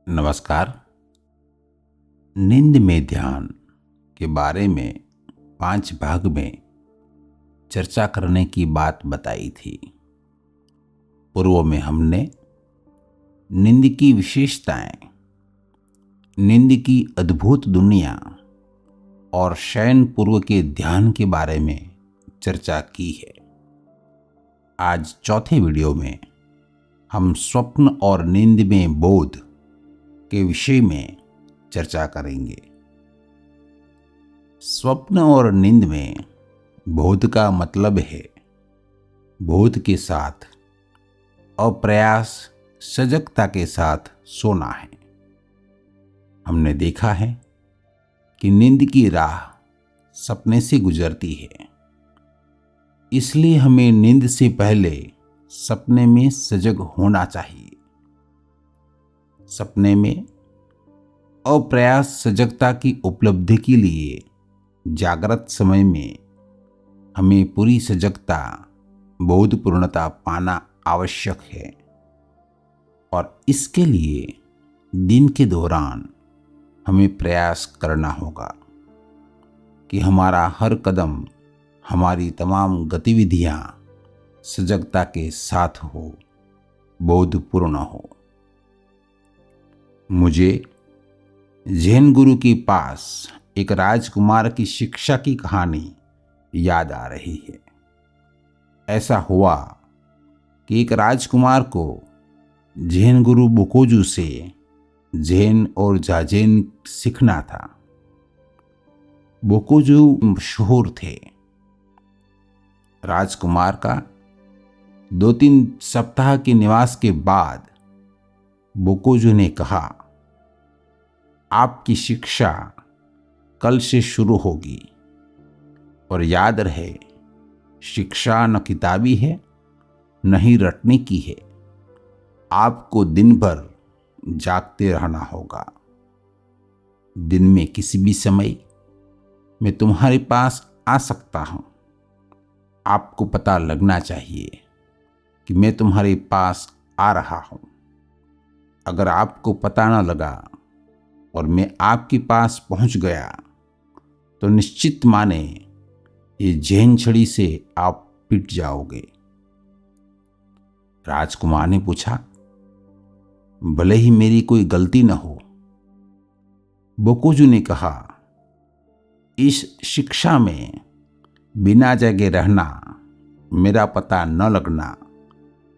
नमस्कार। नींद में ध्यान के बारे में 5 भाग में चर्चा करने की बात बताई थी। पूर्व में हमने नींद की विशेषताएं, नींद की अद्भुत दुनिया और शयन पूर्व के ध्यान के बारे में चर्चा की है। आज चौथे वीडियो में हम स्वप्न और नींद में बोध के विषय में चर्चा करेंगे। स्वप्न और नींद में बोध का मतलब है बोध के साथ अप्रयास सजगता के साथ सोना है। हमने देखा है कि नींद की राह सपने से गुजरती है, इसलिए हमें नींद से पहले सपने में सजग होना चाहिए। सपने में अप्रयास सजगता की उपलब्धि के लिए जागृत समय में हमें पूरी सजगता बोधपूर्णता पाना आवश्यक है और इसके लिए दिन के दौरान हमें प्रयास करना होगा कि हमारा हर कदम, हमारी तमाम गतिविधियां सजगता के साथ हो, बोधपूर्ण हो। मुझे जैन गुरु के पास एक राजकुमार की शिक्षा की कहानी याद आ रही है। ऐसा हुआ कि एक राजकुमार को जैन गुरु बोकोजू से जैन और जाजैन सीखना था। बोकोजू मशहूर थे। राजकुमार का 2-3 सप्ताह के निवास के बाद बोकोजू ने कहा, आपकी शिक्षा कल से शुरू होगी और याद रहे, शिक्षा न किताबी है न ही रटने की है। आपको दिन भर जागते रहना होगा। दिन में किसी भी समय मैं तुम्हारे पास आ सकता हूं। आपको पता लगना चाहिए कि मैं तुम्हारे पास आ रहा हूं। अगर आपको पता न लगा और मैं आपके पास पहुंच गया तो निश्चित माने ये जैन छड़ी से आप पिट जाओगे। राजकुमार ने पूछा, भले ही मेरी कोई गलती न हो। बोकोजू ने कहा, इस शिक्षा में बिना जगे रहना, मेरा पता न लगना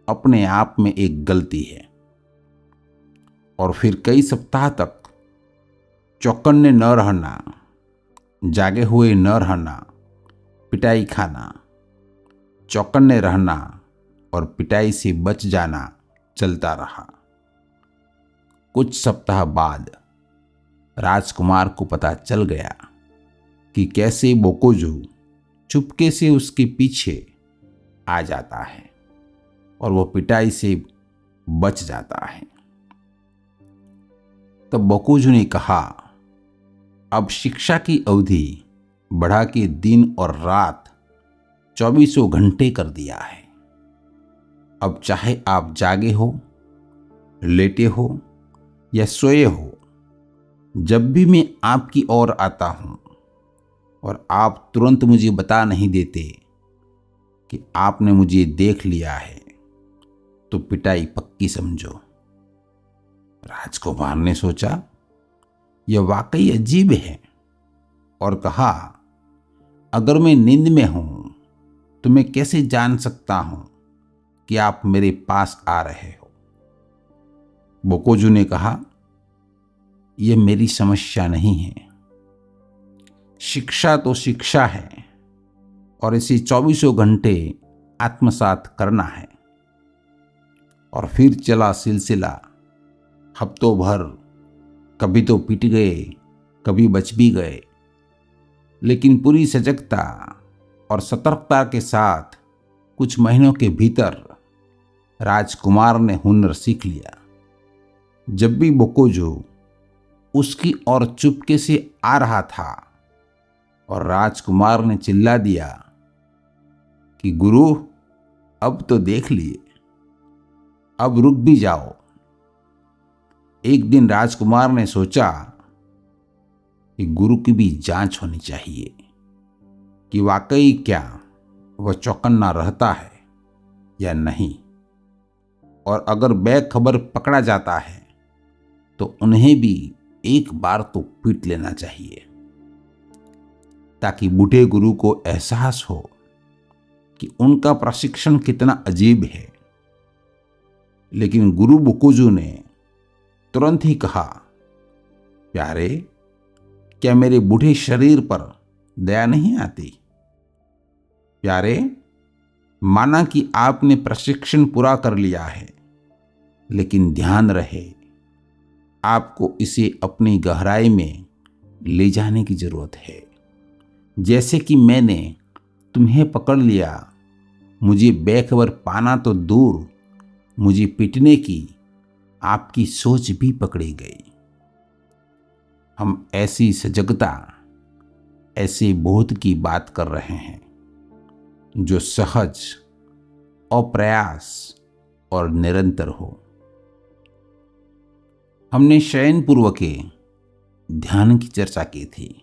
अपने आप में एक गलती है। और फिर कई सप्ताह तक चौकन्ने न रहना, जागे हुए न रहना, पिटाई खाना, चौकन्ने रहना और पिटाई से बच जाना चलता रहा। कुछ सप्ताह बाद राजकुमार को पता चल गया कि कैसे बोकोजू चुपके से उसके पीछे आ जाता है और वो पिटाई से बच जाता है। तब बोकोजू ने कहा, अब शिक्षा की अवधि बढ़ा के दिन और रात 24 घंटे कर दिया है। अब चाहे आप जागे हो, लेटे हो या सोए हो, जब भी मैं आपकी ओर आता हूं और आप तुरंत मुझे बता नहीं देते कि आपने मुझे देख लिया है, तो पिटाई पक्की समझो। राजकुमार ने सोचा, यह वाकई अजीब है और कहा, अगर मैं नींद में हूं तो मैं कैसे जान सकता हूं कि आप मेरे पास आ रहे हो। बोकोजू ने कहा, यह मेरी समस्या नहीं है। शिक्षा तो शिक्षा है और इसे 24 घंटे आत्मसात करना है। और फिर चला सिलसिला हफ्तों भर। कभी तो पिट गए, कभी बच भी गए, लेकिन पूरी सजगता और सतर्कता के साथ कुछ महीनों के भीतर राजकुमार ने हुनर सीख लिया। जब भी बोकोजू उसकी ओर चुपके से आ रहा था और राजकुमार ने चिल्ला दिया कि गुरु, अब तो देख लिए, अब रुक भी जाओ, एक दिन राजकुमार ने सोचा कि गुरु की भी जांच होनी चाहिए कि वाकई क्या वह चौकन्ना रहता है या नहीं, और अगर बेखबर पकड़ा जाता है तो उन्हें भी एक बार तो पीट लेना चाहिए, ताकि बूढ़े गुरु को एहसास हो कि उनका प्रशिक्षण कितना अजीब है। लेकिन गुरु बुकुजू ने तुरंत ही कहा, प्यारे, क्या मेरे बूढ़े शरीर पर दया नहीं आती? प्यारे, माना कि आपने प्रशिक्षण पूरा कर लिया है, लेकिन ध्यान रहे आपको इसे अपनी गहराई में ले जाने की जरूरत है। जैसे कि मैंने तुम्हें पकड़ लिया, मुझे बेखबर पाना तो दूर, मुझे पीटने की आपकी सोच भी पकड़ी गई। हम ऐसी सजगता, ऐसे बोध की बात कर रहे हैं जो सहज, अप्रयास और निरंतर हो। हमने शयन पूर्व के ध्यान की चर्चा की थी,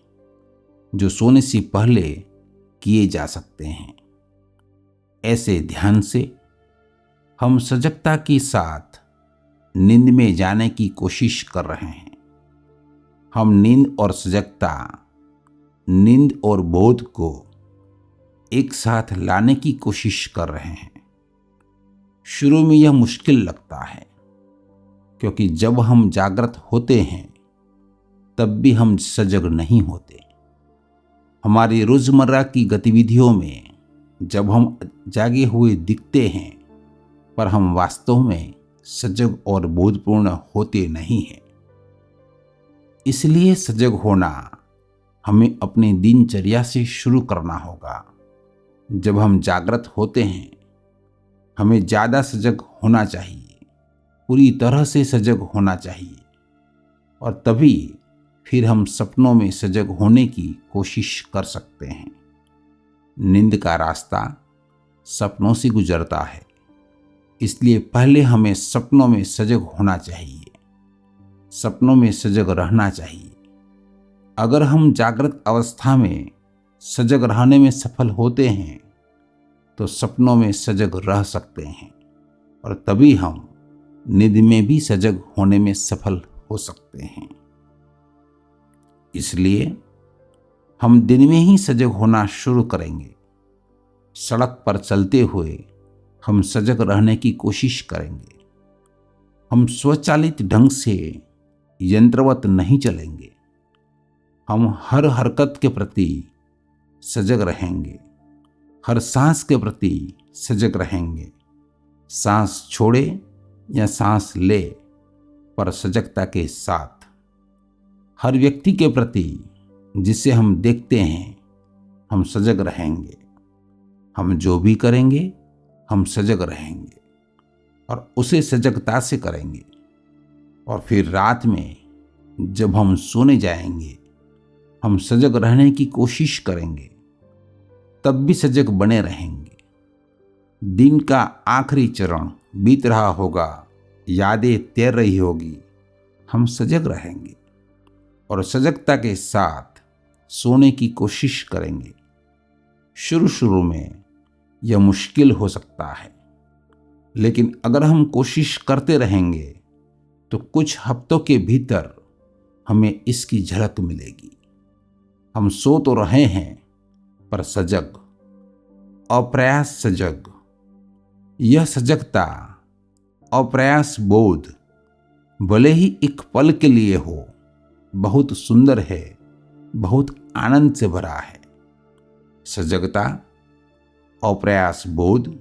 जो सोने से पहले किए जा सकते हैं। ऐसे ध्यान से हम सजगता के साथ नींद में जाने की कोशिश कर रहे हैं। हम नींद और सजगता, नींद और बोध को एक साथ लाने की कोशिश कर रहे हैं। शुरू में यह मुश्किल लगता है, क्योंकि जब हम जागृत होते हैं तब भी हम सजग नहीं होते। हमारी रोजमर्रा की गतिविधियों में जब हम जागे हुए दिखते हैं, पर हम वास्तव में सजग और बोधपूर्ण होते नहीं हैं। इसलिए सजग होना हमें अपनी दिनचर्या से शुरू करना होगा। जब हम जागृत होते हैं, हमें ज़्यादा सजग होना चाहिए, पूरी तरह से सजग होना चाहिए, और तभी फिर हम सपनों में सजग होने की कोशिश कर सकते हैं। नींद का रास्ता सपनों से गुजरता है, इसलिए पहले हमें सपनों में सजग होना चाहिए, सपनों में सजग रहना चाहिए। अगर हम जागृत अवस्था में सजग रहने में सफल होते हैं तो सपनों में सजग रह सकते हैं, और तभी हम नींद में भी सजग होने में सफल हो सकते हैं। इसलिए हम दिन में ही सजग होना शुरू करेंगे। सड़क पर चलते हुए हम सजग रहने की कोशिश करेंगे। हम स्वचालित ढंग से यंत्रवत नहीं चलेंगे। हम हर हरकत के प्रति सजग रहेंगे, हर सांस के प्रति सजग रहेंगे। सांस छोड़े या सांस ले, पर सजगता के साथ। हर व्यक्ति के प्रति जिसे हम देखते हैं, हम सजग रहेंगे। हम जो भी करेंगे, हम सजग रहेंगे और उसे सजगता से करेंगे। और फिर रात में जब हम सोने जाएंगे, हम सजग रहने की कोशिश करेंगे, तब भी सजग बने रहेंगे। दिन का आखिरी चरण बीत रहा होगा, यादें तैर रही होगी, हम सजग रहेंगे और सजगता के साथ सोने की कोशिश करेंगे। शुरू शुरू में यह मुश्किल हो सकता है, लेकिन अगर हम कोशिश करते रहेंगे तो कुछ हफ्तों के भीतर हमें इसकी झलक मिलेगी। हम सो तो रहे हैं, पर सजग, अप्रयास सजग। यह सजगता, अप्रयास बोध भले ही एक पल के लिए हो, बहुत सुंदर है, बहुत आनंद से भरा है। सजगता, अप्रयास बोध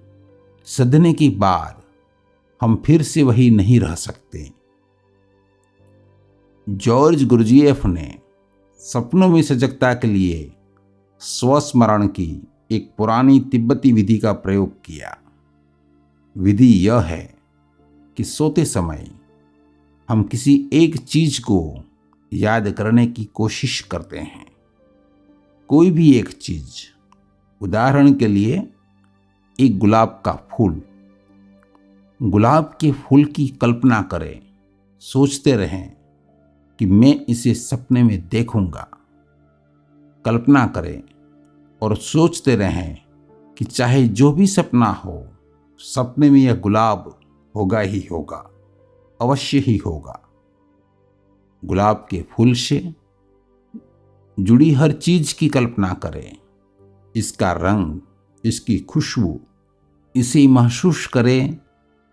सधने के बाद हम फिर से वही नहीं रह सकते। जॉर्ज गुरजिएफ ने सपनों में सजगता के लिए स्वस्मरण की एक पुरानी तिब्बती विधि का प्रयोग किया। विधि यह है कि सोते समय हम किसी एक चीज को याद करने की कोशिश करते हैं। कोई भी एक चीज, उदाहरण के लिए एक गुलाब का फूल। गुलाब के फूल की कल्पना करें, सोचते रहें कि मैं इसे सपने में देखूंगा। कल्पना करें और सोचते रहें कि चाहे जो भी सपना हो, सपने में यह गुलाब होगा ही होगा, अवश्य ही होगा। गुलाब के फूल से जुड़ी हर चीज की कल्पना करें, इसका रंग, इसकी खुशबू, इसे महसूस करें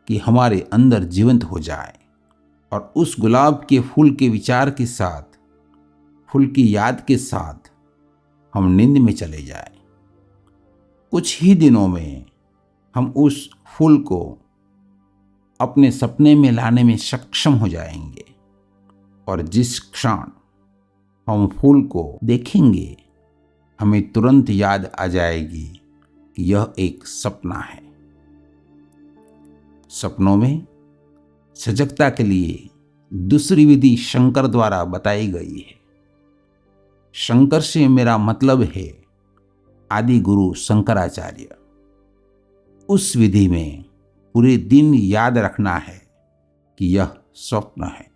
कि हमारे अंदर जीवंत हो जाए और उस गुलाब के फूल के विचार के साथ, फूल की याद के साथ हम नींद में चले जाएं। कुछ ही दिनों में हम उस फूल को अपने सपने में लाने में सक्षम हो जाएंगे और जिस क्षण हम फूल को देखेंगे, हमें तुरंत याद आ जाएगी कि यह एक सपना है। सपनों में सजगता के लिए दूसरी विधि शंकर द्वारा बताई गई है। शंकर से मेरा मतलब है आदि गुरु शंकराचार्य। उस विधि में पूरे दिन याद रखना है कि यह स्वप्न है।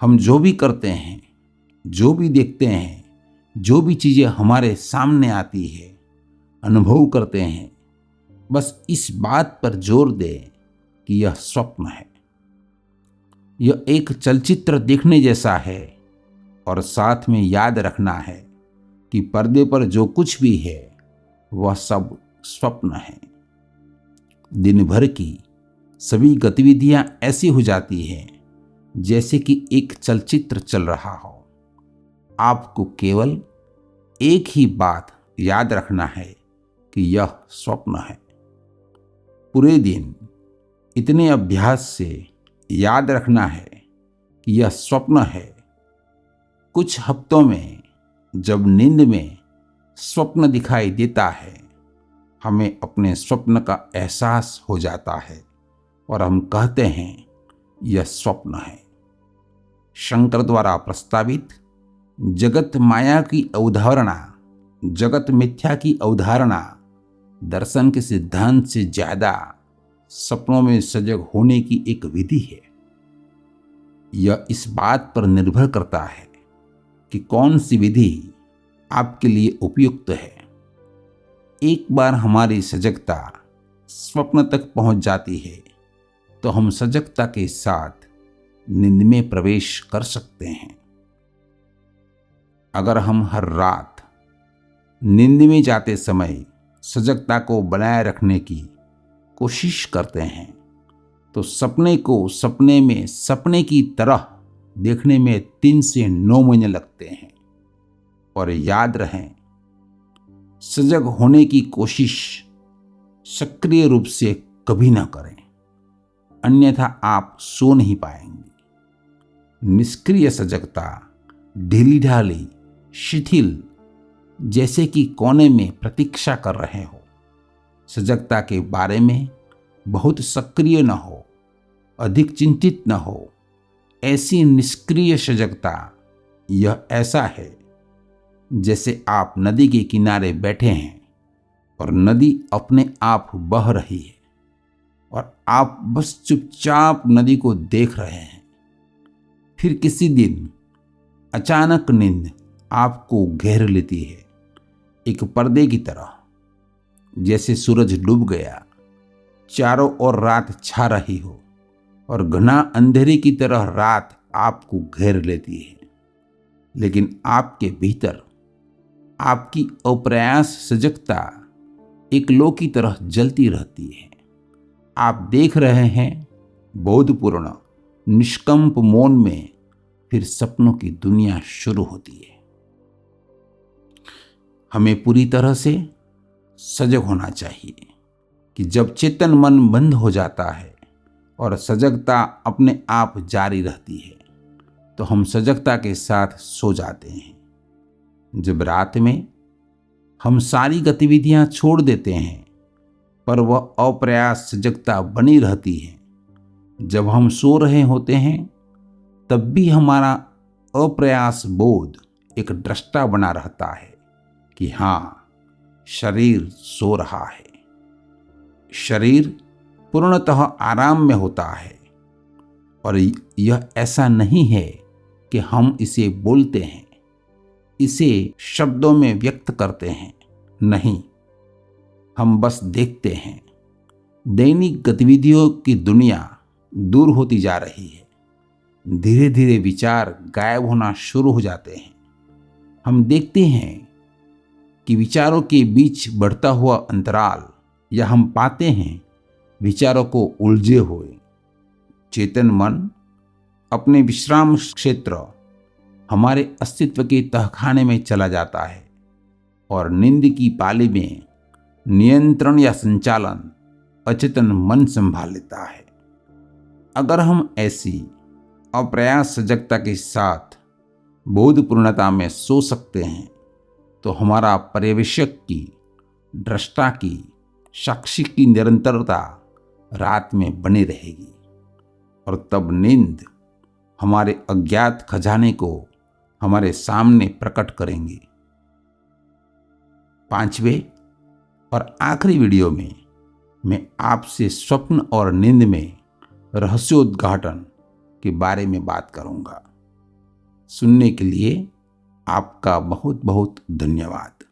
हम जो भी करते हैं, जो भी देखते हैं, जो भी चीजें हमारे सामने आती है, अनुभव करते हैं, बस इस बात पर जोर दें कि यह स्वप्न है। यह एक चलचित्र देखने जैसा है और साथ में याद रखना है कि पर्दे पर जो कुछ भी है वह सब स्वप्न है। दिन भर की सभी गतिविधियां ऐसी हो जाती हैं जैसे कि एक चलचित्र चल रहा हो। आपको केवल एक ही बात याद रखना है कि यह स्वप्न है। पूरे दिन इतने अभ्यास से याद रखना है कि यह स्वप्न है। कुछ हफ्तों में जब नींद में स्वप्न दिखाई देता है, हमें अपने स्वप्न का एहसास हो जाता है और हम कहते हैं यह स्वप्न है। शंकर द्वारा प्रस्तावित जगत माया की अवधारणा, जगत मिथ्या की अवधारणा दर्शन के सिद्धांत से ज्यादा सपनों में सजग होने की एक विधि है। यह इस बात पर निर्भर करता है कि कौन सी विधि आपके लिए उपयुक्त है। एक बार हमारी सजगता स्वप्न तक पहुंच जाती है तो हम सजगता के साथ नींद में प्रवेश कर सकते हैं। अगर हम हर रात नींद में जाते समय सजगता को बनाए रखने की कोशिश करते हैं तो सपने को सपने में सपने की तरह देखने में 3 से 9 महीने लगते हैं। और याद रहें, सजग होने की कोशिश सक्रिय रूप से कभी ना करें, अन्यथा आप सो नहीं पाएंगे। निष्क्रिय सजगता ढीली ढाली, शिथिल, जैसे कि कोने में प्रतीक्षा कर रहे हो। सजगता के बारे में बहुत सक्रिय न हो, अधिक चिंतित न हो। ऐसी निष्क्रिय सजगता यह ऐसा है जैसे आप नदी के किनारे बैठे हैं और नदी अपने आप बह रही है और आप बस चुपचाप नदी को देख रहे हैं। फिर किसी दिन अचानक नींद आपको घेर लेती है, एक पर्दे की तरह, जैसे सूरज डूब गया, चारों ओर रात छा रही हो और घना अंधेरे की तरह रात आपको घेर लेती है। लेकिन आपके भीतर आपकी अप्रयास सजगता एक लो की तरह जलती रहती है। आप देख रहे हैं, बोधपूर्ण निष्कंप मौन में फिर सपनों की दुनिया शुरू होती है। हमें पूरी तरह से सजग होना चाहिए कि जब चेतन मन बंद हो जाता है और सजगता अपने आप जारी रहती है तो हम सजगता के साथ सो जाते हैं। जब रात में हम सारी गतिविधियां छोड़ देते हैं पर वह अप्रयास सजगता बनी रहती है, जब हम सो रहे होते हैं तब भी हमारा अप्रयास बोध एक दृष्टा बना रहता है कि हाँ, शरीर सो रहा है। शरीर पूर्णतः आराम में होता है। और यह ऐसा नहीं है कि हम इसे बोलते हैं, इसे शब्दों में व्यक्त करते हैं। नहीं, हम बस देखते हैं। दैनिक गतिविधियों की दुनिया दूर होती जा रही है। धीरे धीरे विचार गायब होना शुरू हो जाते हैं। हम देखते हैं कि विचारों के बीच बढ़ता हुआ अंतराल, या हम पाते हैं विचारों को उलझे हुए। चेतन मन अपने विश्राम क्षेत्र, हमारे अस्तित्व के तहखाने में चला जाता है, और नींद की पाली में नियंत्रण या संचालन अचेतन मन संभाल लेता है। अगर हम ऐसी अप्रयास सजगता के साथ बोधपूर्णता में सो सकते हैं, तो हमारा पर्यवेक्षक की, दृष्टा की, साक्षी की निरंतरता रात में बनी रहेगी, और तब नींद हमारे अज्ञात खजाने को हमारे सामने प्रकट करेंगे। 5वें और आखिरी वीडियो में मैं आपसे स्वप्न और नींद में रहस्योद्घाटन के बारे में बात करूंगा। सुनने के लिए आपका बहुत बहुत धन्यवाद।